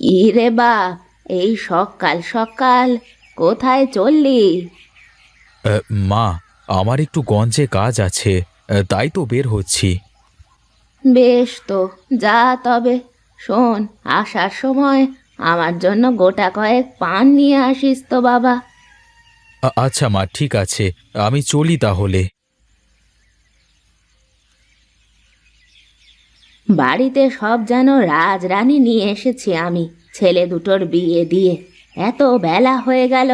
কি রে বাপ, এই সকাল সকাল কোথায় চললি? মা, আমার একটু গঞ্জে কাজ আছে, তাই তো বের হচ্ছি। বেশ তো, যা তবে। শোন, আসার সময় আমার জন্য গোটা কয়েক পান নিয়ে আসিস তো বাবা। আচ্ছা মা, ঠিক আছে, আমি চলি তাহলে। বাড়িতে সব যেন রাজরানী নিয়ে এসেছি আমি, ছেলে দুটোর বিয়ে দিয়ে। এত বেলা হয়ে গেল,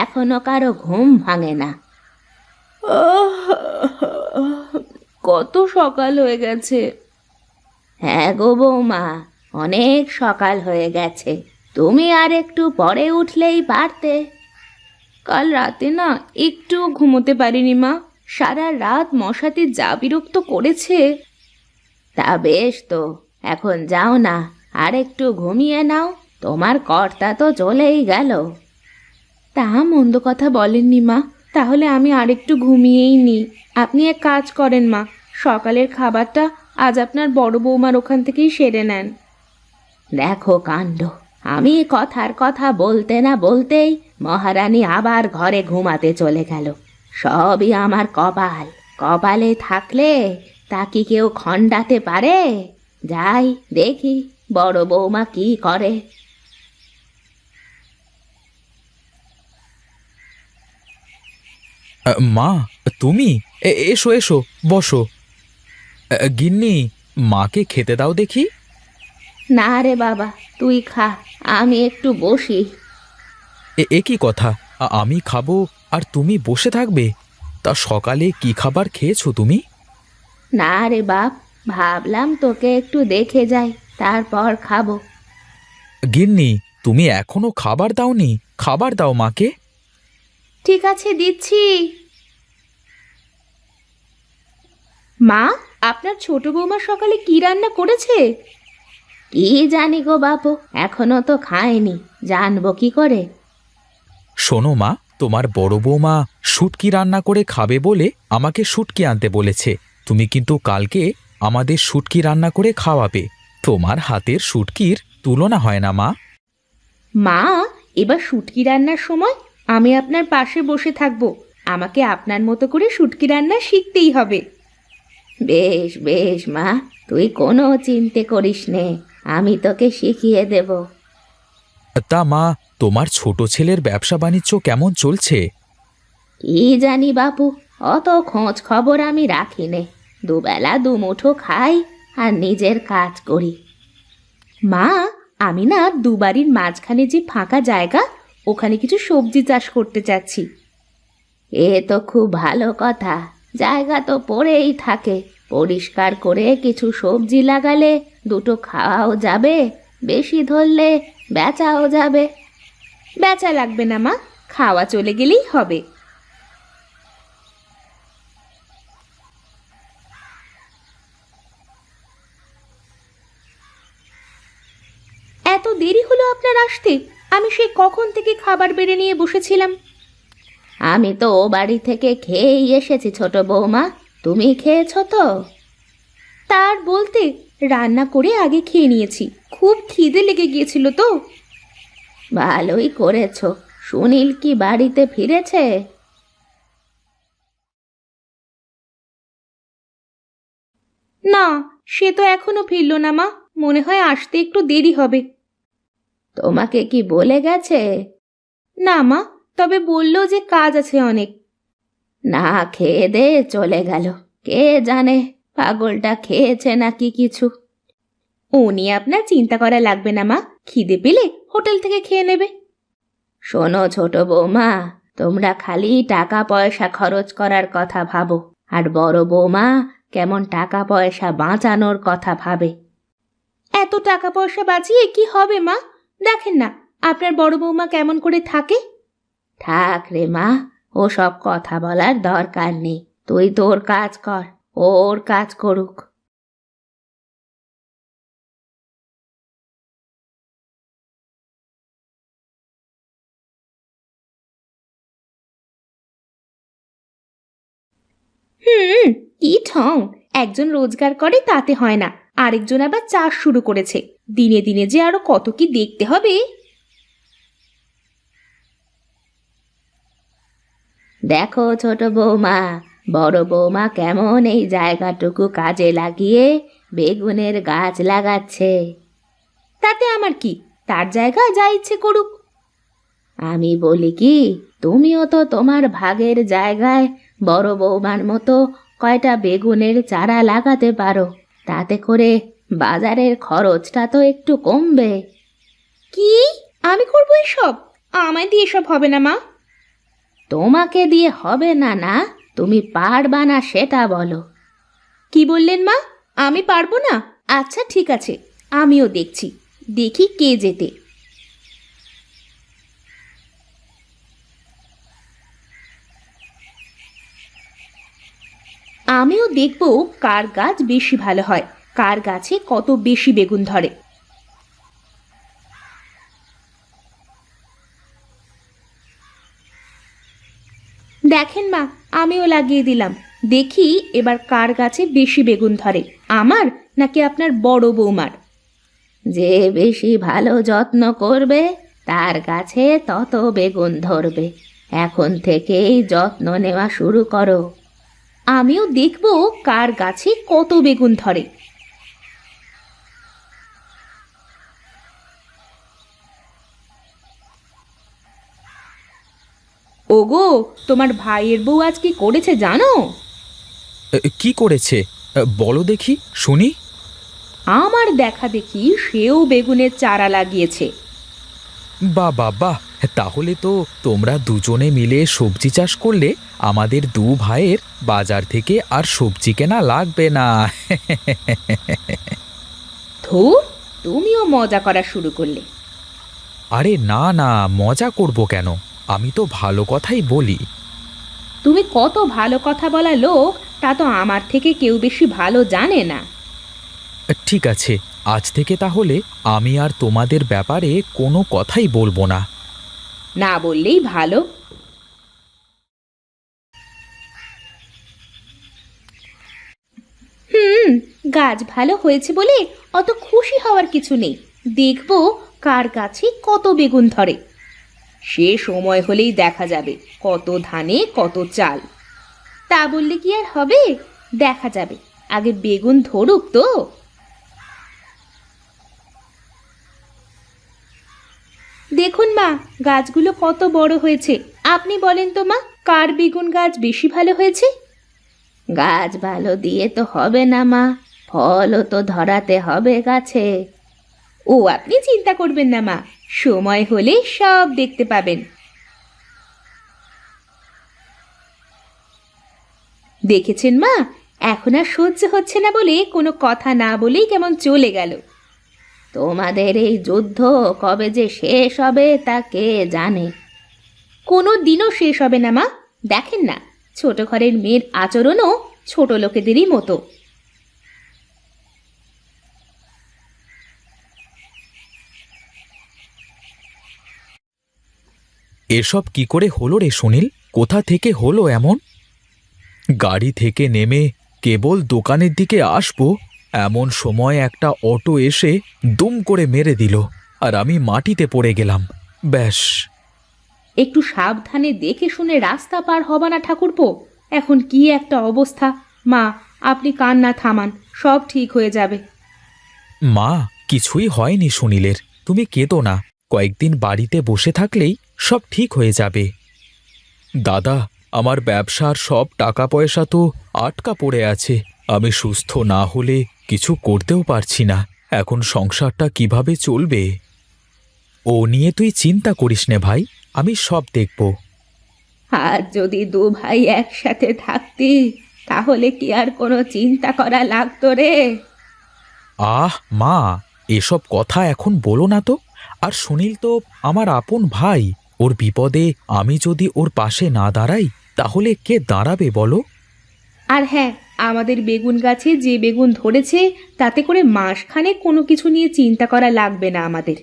এখনো কারো ঘুম ভাঙে না। কত সকাল হয়ে গেছে। হ্যাঁ গো বৌমা, অনেক সকাল হয়ে গেছে। তুমি আর একটু পরে উঠলেই পারতে। কাল রাতে না একটু ঘুমোতে পারিনি মা, সারা রাত মশাতে যা বিরক্ত করেছে। তা বেশ তো, এখন যাও না, আর একটু ঘুমিয়ে নাও। তোমার কর্তা তো চলেই গেল। তা মন্দ কথা বলেননি মা, তাহলে আমি আরেকটু ঘুমিয়েই নিই। আপনি এক কাজ করেন মা, সকালের খাবারটা আজ আপনার বড় বৌমার ওখান থেকেই সেরে নেন। দেখো কাণ্ড, আমি কথার কথা বলতে না বলতেই মহারানী আবার ঘরে ঘুমাতে চলে গেল। সবই আমার কপাল। কপালে থাকলে তা কি কেউ খণ্ডাতে পারে? যাই দেখি বড় বৌমা কি করে। মা, তুমি? এসো এসো, বসো। গিন্নি, মাকে খেতে দাও দেখি। না রে বাবা, তুই খা, আমি একটু বসি। এ কি কথা? আমি খাবো আর তুমি বসে থাকবে? তা সকালে কি খাবার খেয়েছো তুমি? না রে বাপ, ভাবলাম তোকে একটু দেখে যাই, তারপর খাবো। গিন্নি, তুমি এখনো খাবার দাওনি? খাবার দাও মাকে। ঠিক আছে, দিচ্ছি। মা, আপনার ছোট বৌমা সকালে কি রান্না করেছে? কি জানি গো বাপু, এখনো তো খায়নি, জানবো কি করে? শোনো মা, তোমার বড় বৌমা শুটকি রান্না করে খাবে বলে আমাকে শুটকি আনতে বলেছে। তুমি কিন্তু কালকে আমাদের শুটকি রান্না করে খাওয়াবে। তোমার হাতের শুটকির তুলনা হয় না মা। মা, এবার শুটকি রান্নার সময় আমি আপনার পাশে বসে থাকবো। আমাকে আপনার মতো করে শুটকি রান্না শিখতেই হবে। বেশ বেশ মা, তুই কোনো চিন্তা করিস নে, আমি তোকে শিখিয়ে দেব। তা মা, তোমার ছোট ছেলের ব্যবসা বাণিজ্য কেমন চলছে? কি জানি বাপু, অত খোঁজ খবর আমি রাখি নে। দুবেলা দুমুঠো খাই আর নিজের কাজ করি। মা, আমি না দুবারির মাঝখানে যে ফাঁকা জায়গা, ওখানে কিছু সবজি চাষ করতে চাচ্ছি। এ তো খুব ভালো কথা। জায়গা তো পড়েই থাকে, পরিষ্কার করে কিছু সবজি লাগালে দুটো খাওয়াও যাবে, বেশি ধরলে বেচাও যাবে। বেচা লাগবে না মা, খাওয়া চলে গেলেই হবে। এত দেরি হলো আপনার আসতে? আমি সেই কখন থেকে খাবার বেড়ে নিয়ে বসেছিলাম। আমি তো ও বাড়ি থেকে খেয়েই এসেছি ছোট বৌমা, তুমি খেয়েছো তো? তার বলতে, রান্না করে আগে খেয়ে নিয়েছি, খুব খিদে লেগে গিয়েছিল তো। ভালোই করেছো। সুনীল কি বাড়িতে ফিরেছে? না, সে তো এখনো ফিরল না মা, মনে হয় আসতে একটু দেরি হবে। তোমাকে কি বলে গেছে? না মা, তবে বললো যে কাজ আছে অনেক। না খেয়ে দে চলে গেল, কে জানে পাগলটা খেয়েছে নাকি কিছু। ও নিয়ে আপনার চিন্তা করা লাগবে না মা, খিদে পেলে হোটেল থেকে খেয়ে নেবে। শোনো ছোট বৌমা, তোমরা খালি টাকা পয়সা খরচ করার কথা ভাবো, আর বড় বৌমা কেমন টাকা পয়সা বাঁচানোর কথা ভাবে। এত টাকা পয়সা বাঁচিয়ে কি হবে মা? দেখেন না আপনার বড় বৌমা কেমন করে থাকে। থাক রে মা, ও সব কথা বলার দরকার নেই। তুই তোর কাজ কর, ও ওর কাজ করুক। হুম, কি ঠং, একজন রোজগার করে তাতে হয় না, আরেকজন আবার চাষ শুরু করেছে। দিনে দিনে যে আরো কত কি দেখতে হবে। দেখো ছোট বৌমা, বড় বৌমা কেমন এই জায়গাটুকু কাজে লাগিয়ে বেগুনের গাছ লাগাচ্ছে। তাতে আমার কি, তার জায়গা যা ইচ্ছে করুক। আমি বলি কি, তুমিও তো তোমার ভাগের জায়গায় বড় বৌমার মতো কয়টা বেগুনের চারা লাগাতে পারো। তাতে করে বাজারের খরচটা তো একটু কমবে। কি, আমি করবো এসব? আমায় দিয়ে এসব হবে না মা। তোমাকে দিয়ে হবে না না, তুমি পারবা না সেটা বলো। কি বললেন মা? আমি পারবো না? আচ্ছা ঠিক আছে, আমিও দেখছি, দেখি কে যেতে। আমিও দেখব কার গাছ বেশি ভালো হয়, কার গাছে কত বেশি বেগুন ধরে। দেখেন মা, আমিও লাগিয়ে দিলাম। দেখি এবার কার গাছে বেশি বেগুন ধরে, আমার নাকি আপনার বড় বৌমার। যে বেশি ভালো যত্ন করবে তার গাছে তত বেগুন ধরবে। এখন থেকেই যত্ন নেওয়া শুরু করো। আমিও দেখব কার গাছে কত বেগুন ধরে। ওগো, তোমার ভাইয়ের বউ আজ কি করেছে জানো? কি করেছে? বলো দেখি, শুনি। আমার দেখা দেখি সেও বেগুনের চারা লাগিয়েছে। বাহ বাহ বাহ, তাহলে তো তোমরা দুজনে মিলে সবজি চাষ করলে আমাদের দু ভাইয়ের বাজার থেকে আর সবজি কেনা লাগবে না। ধুর, তুমিও মজা করা শুরু করলে। আরে না না, মজা করব কেন? আমি তো ভালো কথাই বলি। তুমি কত ভালো কথা বলা লোক, তা তো আমার থেকে কেউ বেশি ভালো জানে না। ঠিক আছে, আজ থেকে তাহলে আমি আর তোমাদের ব্যাপারে কোনো কথাই বলবো না। না বললেই ভালো। হুম, গাছ ভালো হয়েছে বলে অত খুশি হওয়ার কিছু নেই। দেখবো কার গাছে কত বেগুন ধরে। সে সময় হলেই দেখা যাবে কত ধানে কত চাল। তা বললে কি আর হবে? দেখা যাবে, আগে বেগুন ধরুক তো। দেখুন মা, গাছগুলো কত বড় হয়েছে। আপনি বলেন তো মা, কার বেগুন গাছ বেশি ভালো হয়েছে? গাছ ভালো দিয়ে তো হবে না মা, ফলও তো ধরাতে হবে গাছে। ও আপনি চিন্তা করবেন না মা, সময় হলে সব দেখতে পাবেন। দেখেছেন মা, এখন আর সহ্য হচ্ছে না বলে কোনো কথা না বলেই কেমন চলে গেল। তোমাদের এই যুদ্ধ কবে যে শেষ হবে তা কে জানে। কোনো দিনও শেষ হবে না মা। দেখেন না, ছোট ঘরের মেয়ের আচরণও ছোট লোকেদেরই মতো। এসব কি করে হলো রে সুনীল? কোথা থেকে হলো এমন? গাড়ি থেকে নেমে কেবল দোকানের দিকে আসবো, এমন সময় একটা অটো এসে দুম করে মেরে দিল, আর আমি মাটিতে পড়ে গেলাম। ব্যাস। একটু সাবধানে দেখে শুনে রাস্তা পার হবা না ঠাকুরপো? এখন কি একটা অবস্থা। মা, আপনি কান্না থামান, সব ঠিক হয়ে যাবে। মা, কিছুই হয়নি সুনীলের, তুমি কেঁদো না। কয়েকদিন বাড়িতে বসে থাকলেই সব ঠিক হয়ে যাবে। দাদা, আমার ব্যবসার সব টাকা পয়সা তো আটকা পড়ে আছে। আমি সুস্থ না হলে কিছু করতেও পারছি না। এখন সংসারটা কিভাবে চলবে? ও নিয়ে তুই চিন্তা করিস নে ভাই, আমি সব দেখব। আর যদি দু ভাই একসাথে থাকতি, তাহলে কি আর কোনো চিন্তা করা লাগতো রে? আহ মা, এসব কথা এখন বলো না তো। আর সুনীল তো আমার আপন ভাই, ওর বিপদে আমি যদি ওর পাশে না দাঁড়াই তাহলে কে দাঁড়াবে বলো? আর হ্যাঁ, আমাদের বেগুন গাছে যে বেগুন ধরেছে তাতে করে মাসখানে কোনো কিছু নিয়ে চিন্তা করা লাগবে না আমাদের।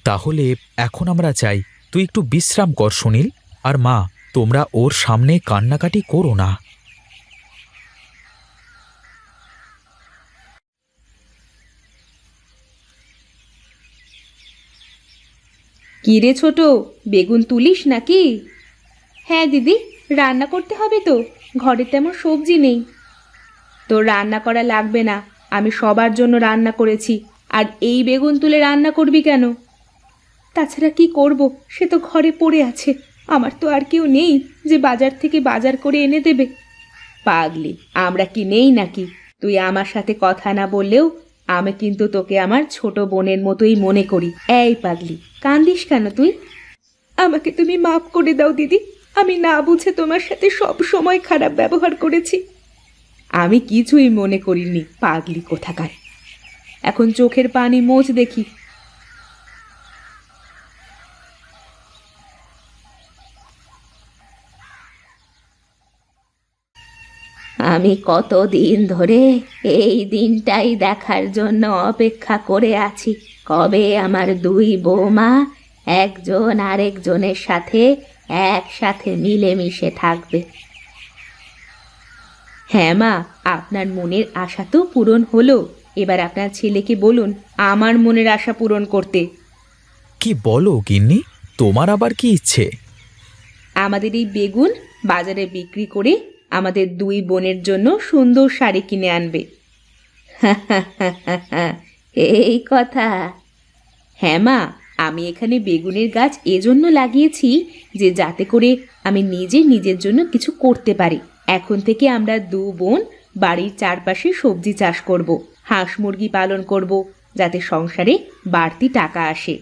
তাহলে এখন আমরা চাই, তুই একটু বিশ্রাম কর সুনীল। আর মা, তোমরা ওর সামনে কান্নাকাটি করো না। কি রে ছোট, বেগুন তুলিস নাকি? হ্যাঁ দিদি, রান্না করতে হবে তো, ঘরে তেমন সবজি নেই। তোর রান্না করা লাগবে না, আমি সবার জন্য রান্না করেছি। আর এই বেগুন তুলে রান্না করবি কেন? তাছাড়া কি করব, সে তো ঘরে পড়ে আছে। আমার তো আর কেউ নেই যে বাজার থেকে বাজার করে এনে দেবে। পাগলি, আমরা কি নেই নাকি? তুই আমার সাথে কথা না বললেও আমি কিন্তু তোকে আমার ছোট বোনের মতোই মনে করি। এই পাগলি, কান্দিস কেন তুই? আমাকে তুমি মাফ করে দাও দিদি, আমি না বুঝে তোমার সাথে সব সময় খারাপ ব্যবহার করেছি। আমি কিছুই মনে করিনি, পাগলি কোথাকার। এখন চোখের পানি মোছ দেখি। আমি কতদিন ধরে এই দিনটাই দেখার জন্য অপেক্ষা করে আছি, কবে আমার দুই বৌমা একজন আরেকজনের সাথে একসাথে মিলেমিশে থাকবে। হ্যাঁ মা, আপনার মনের আশা তো পূরণ হলো। এবার আপনার ছেলেকে বলুন আমার মনের আশা পূরণ করতে। কি বলো গিন্নি, তোমার আবার কি ইচ্ছে? আমাদের এই বেগুন বাজারে বিক্রি করে আমাদের দুই বোনের জন্য সুন্দর শাড়ি কিনে আনবে। এই কথা? হ্যাঁ মা, আমি এখানে বেগুনের গাছ এজন্য লাগিয়েছি যে যাতে করে আমি নিজের জন্য কিছু করতে পারি। এখন থেকে আমরা দু বোন বাড়ির চারপাশে সবজি চাষ করব, হাঁস মুরগি পালন করব, যাতে সংসারে বাড়তি টাকা আসে।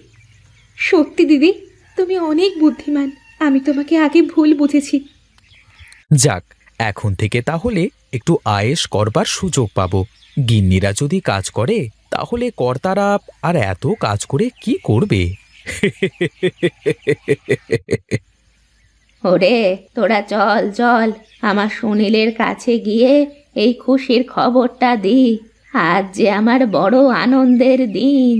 সত্যি দিদি, তুমি অনেক বুদ্ধিমান। আমি তোমাকে আগে ভুল বুঝেছি। যাক, এখন থেকে তাহলে একটু আয়েশ করবার সুযোগ পাবো। গিন্নিরা যদি কাজ করে তাহলে কর্তারা আর এত কাজ করে কি করবে? ওরে তোরা চল চল, আমার সুনীলের কাছে গিয়ে এই খুশির খবরটা দি। আজ যে আমার বড় আনন্দের দিন।